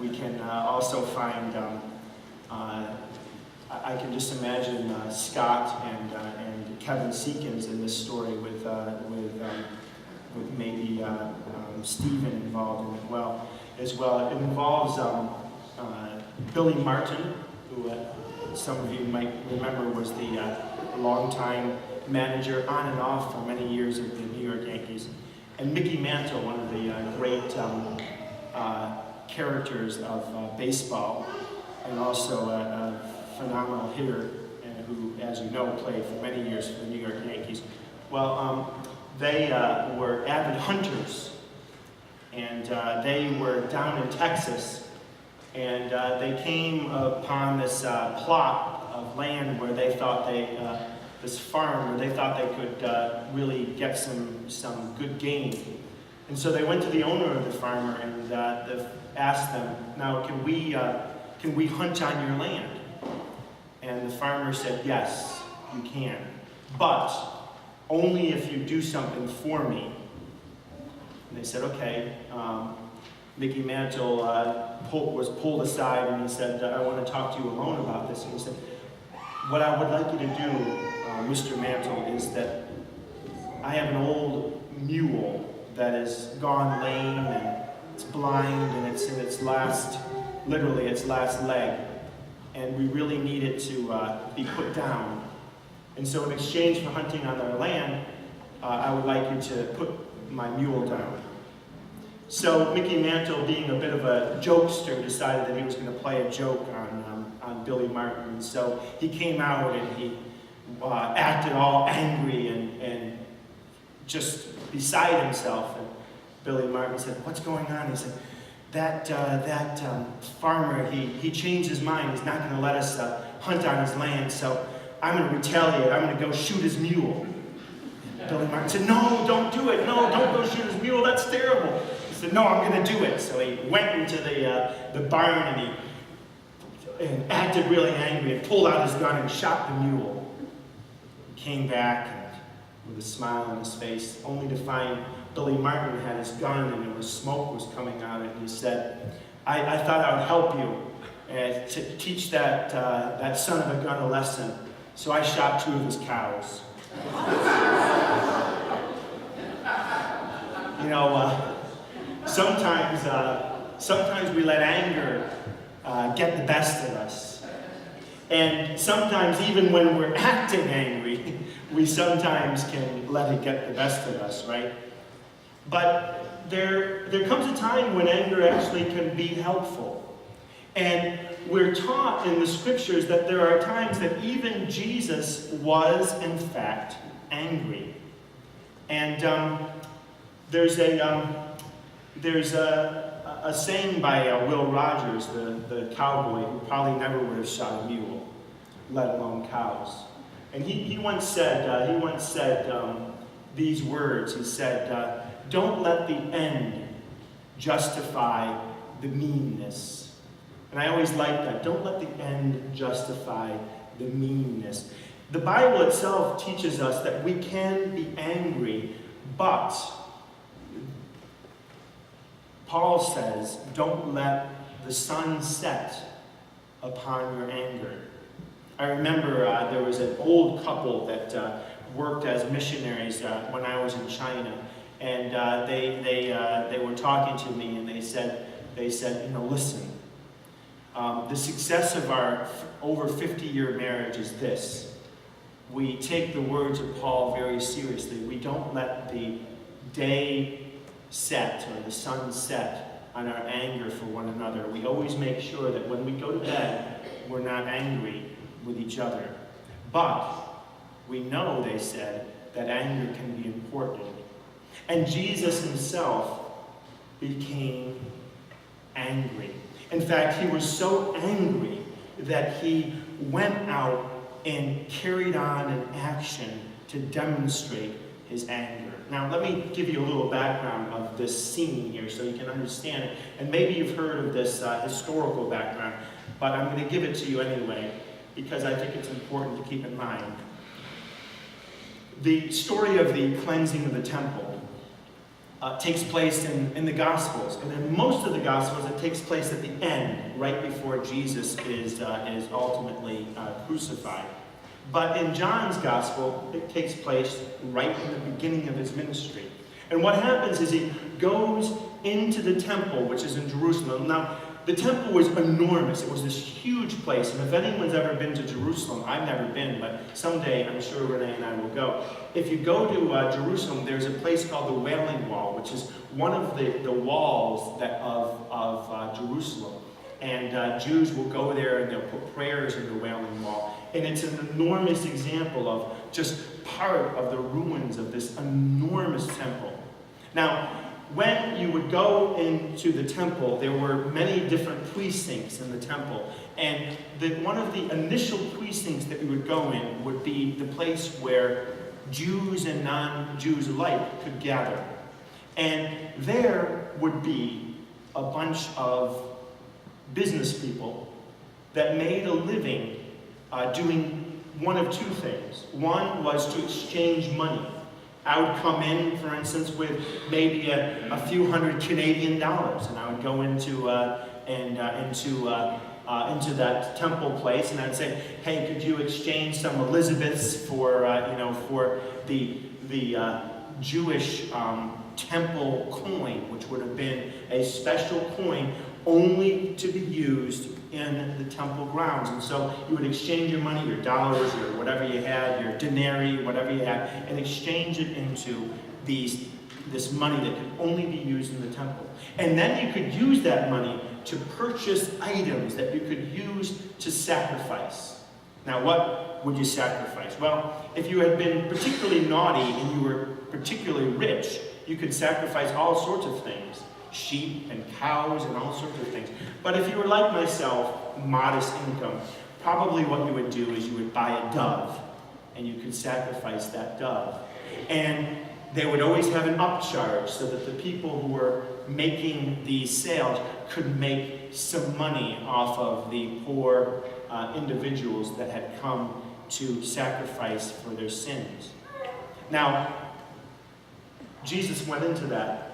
we can also find, I can just imagine Scott and Kevin Seekins in this story with maybe Stephen involved in it as well. It involves Billy Martin, who some of you might remember was the longtime manager on and off for many years of the New York Yankees, and Mickey Mantle, one of the great characters of baseball, and also a phenomenal hitter, who, as you know, played for many years for the New York Yankees. Well, they were avid hunters, and they were down in Texas, and they came upon this plot of land where they thought this farm where they thought they could really get some good game. And so they went to the owner of the farmer and asked them, "Now, can we hunt on your land?" And the farmer said, "Yes, you can, but only if you do something for me." And they said, "Okay." Mickey Mantle was pulled aside, and he said, "I want to talk to you alone about this." And he said, "What I would like you to do, Mr. Mantle, is that I have an old mule that is gone lame, and it's blind, and it's in its last leg, and we really need it to be put down. And so in exchange for hunting on their land, I would like you to put my mule down." So Mickey Mantle, being a bit of a jokester, decided that he was going to play a joke on Billy Martin. And so he came out and he acted all angry and just beside himself. And Billy Martin said, "What's going on?" He said, that farmer, he changed his mind. He's not going to let us hunt on his land, so I'm going to retaliate. I'm going to go shoot his mule." Billy Martin said, "No, don't do it. No, don't go shoot his mule. That's terrible." He said, "No, I'm going to do it." So he went into the barn and acted really angry and pulled out his gun and shot the mule. He came back with a smile on his face, only to find Billy Martin had his gun and there was smoke was coming out, and he said, I thought I would help you to teach that son of a gun a lesson, so I shot 2 of his cows." You know, sometimes we let anger get the best of us. And sometimes even when we're acting angry, we sometimes can let it get the best of us, right? But there comes a time when anger actually can be helpful. And we're taught in the scriptures that there are times that even Jesus was, in fact, angry. And there's a saying by Will Rogers, the cowboy, who probably never would have shot a mule, let alone cows. And he once said these words. He said, "Don't let the end justify the meanness." And I always like that. Don't let the end justify the meanness. The Bible itself teaches us that we can be angry, but Paul says, don't let the sun set upon your anger. I remember there was an old couple that worked as missionaries when I was in China, and they were talking to me, and they said, you know, listen, the success of our over 50-year marriage is this: we take the words of Paul very seriously. We don't let the day set or the sun set on our anger for one another. We always make sure that when we go to bed, we're not angry with each other. But we know, they said, that anger can be important. And Jesus himself became angry. In fact, he was so angry that he went out and carried on an action to demonstrate his anger. Now, let me give you a little background of this scene here so you can understand it. And maybe you've heard of this historical background, but I'm going to give it to you anyway because I think it's important to keep in mind. The story of the cleansing of the temple takes place in the Gospels. And in most of the Gospels, it takes place at the end, right before Jesus is ultimately crucified. But in John's Gospel, it takes place right in the beginning of his ministry. And what happens is he goes into the temple, which is in Jerusalem. Now, the temple was enormous. It was this huge place. And if anyone's ever been to Jerusalem, I've never been, but someday I'm sure Renee and I will go. If you go to Jerusalem, there's a place called the Wailing Wall, which is one of the walls of Jerusalem. And Jews will go there and they'll put prayers in the Wailing Wall. And it's an enormous example of just part of the ruins of this enormous temple. Now, when you would go into the temple, there were many different precincts in the temple. And one of the initial precincts that you would go in would be the place where Jews and non-Jews alike could gather. And there would be a bunch of business people that made a living doing one of two things. One was to exchange money. I would come in, for instance, with maybe a few $100 Canadian, and I would go into that temple place, and I'd say, "Hey, could you exchange some Elizabeths for the Jewish temple coin, which would have been a special coin only to be used in the temple grounds." And so you would exchange your money, your dollars, or whatever you had, your denarii, whatever you had, and exchange it into this money that could only be used in the temple. And then you could use that money to purchase items that you could use to sacrifice. Now, what would you sacrifice? Well, if you had been particularly naughty and you were particularly rich, you could sacrifice all sorts of things. Sheep and cows and all sorts of things. But if you were like myself, modest income, probably what you would do is you would buy a dove, and you could sacrifice that dove. And they would always have an upcharge so that the people who were making these sales could make some money off of the poor individuals that had come to sacrifice for their sins. Now, Jesus went into that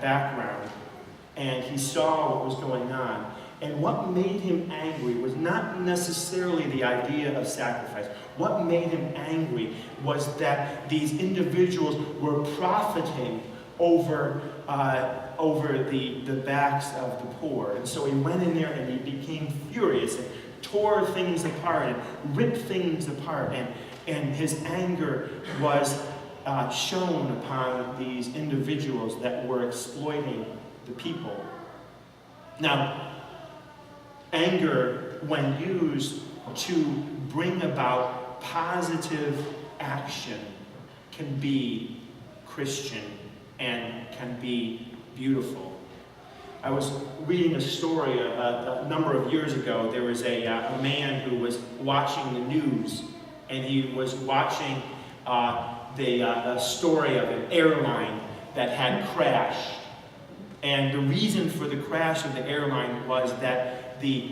background, and he saw what was going on. And what made him angry was not necessarily the idea of sacrifice. What made him angry was that these individuals were profiting over the backs of the poor. And so he went in there and he became furious and tore things apart and ripped things apart. And his anger was shown upon these individuals that were exploiting the people. Now, anger, when used to bring about positive action, can be Christian and can be beautiful. I was reading a story a number of years ago. There was a man who was watching the news, and he was watching the story of an airline that had crashed. And the reason for the crash of the airline was that the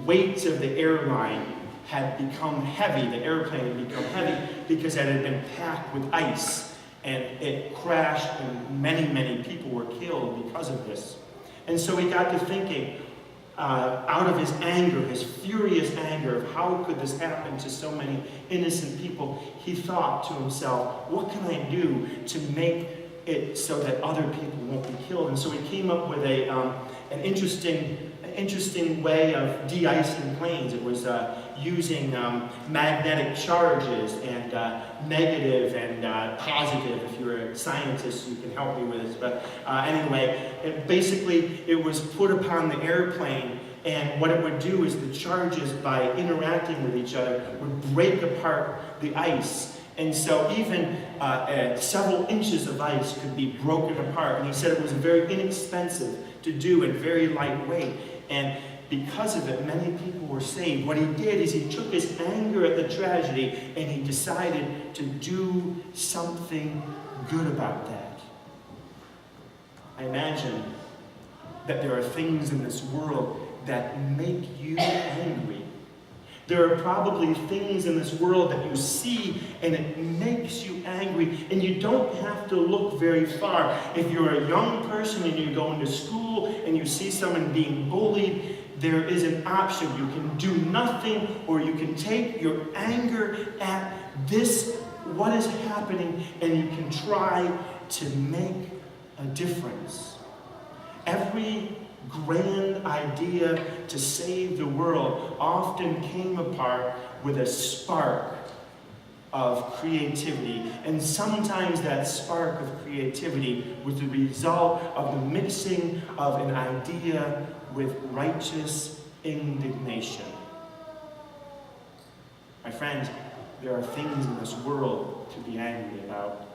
weights of the airline had become heavy. The airplane had become heavy because it had been packed with ice. And it crashed, and many, many people were killed because of this. And so he got to thinking, out of his anger, his furious anger of how could this happen to so many innocent people, he thought to himself, what can I do to make it so that other people won't be killed? And so he came up with an interesting way of de-icing planes. It was using magnetic charges and negative and positive. If you're a scientist, you can help me with this. But anyway, it was put upon the airplane, and what it would do is the charges, by interacting with each other, would break apart the ice. And so even several inches of ice could be broken apart. And he said it was very inexpensive to do and very lightweight. And because of it, many people were saved. What he did is he took his anger at the tragedy and he decided to do something good about that. I imagine that there are things in this world that make you angry. There are probably things in this world that you see and it makes you angry, and you don't have to look very far. If you're a young person and you're going to school and you see someone being bullied, there is an option. You can do nothing, or you can take your anger at this, what is happening, and you can try to make a difference. Every grand idea to save the world often came apart with a spark of creativity, and sometimes that spark of creativity was the result of the mixing of an idea with righteous indignation. My friends, there are things in this world to be angry about.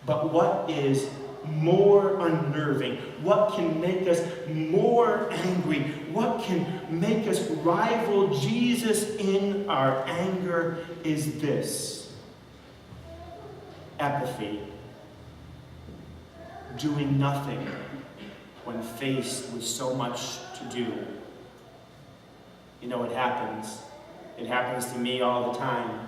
But what is more unnerving, what can make us more angry, what can make us rival Jesus in our anger is this: apathy. Doing nothing when faced with so much to do. You know what happens? It happens to me all the time.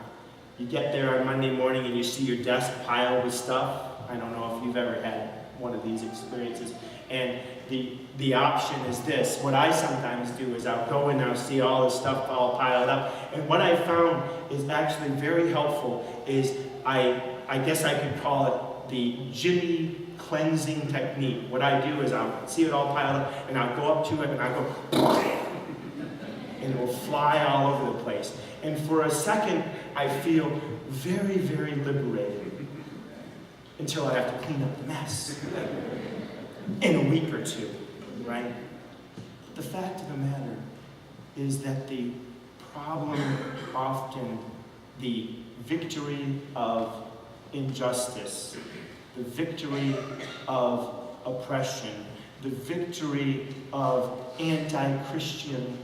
You get there on Monday morning and you see your desk piled with stuff. I don't know if you've ever had one of these experiences. And the option is this. What I sometimes do is I'll go and I'll see all this stuff all piled up. And what I found is actually very helpful is I guess I could call it the Jimmy cleansing technique. What I do is I'll see it all piled up and I'll go up to it and I'll go and it will fly all over the place. And for a second, I feel very, very liberated until I have to clean up the mess in a week or two, right? But the fact of the matter is that the problem often, the victory of injustice, the victory of oppression, the victory of anti-Christian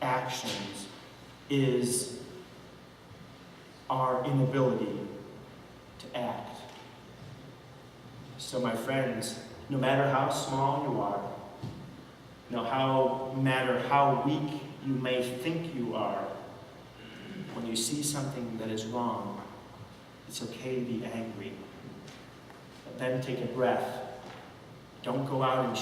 actions is our inability to act. So my friends, no matter how small you are, no matter how weak you may think you are, when you see something that is wrong, it's okay to be angry. But then take a breath. Don't go out and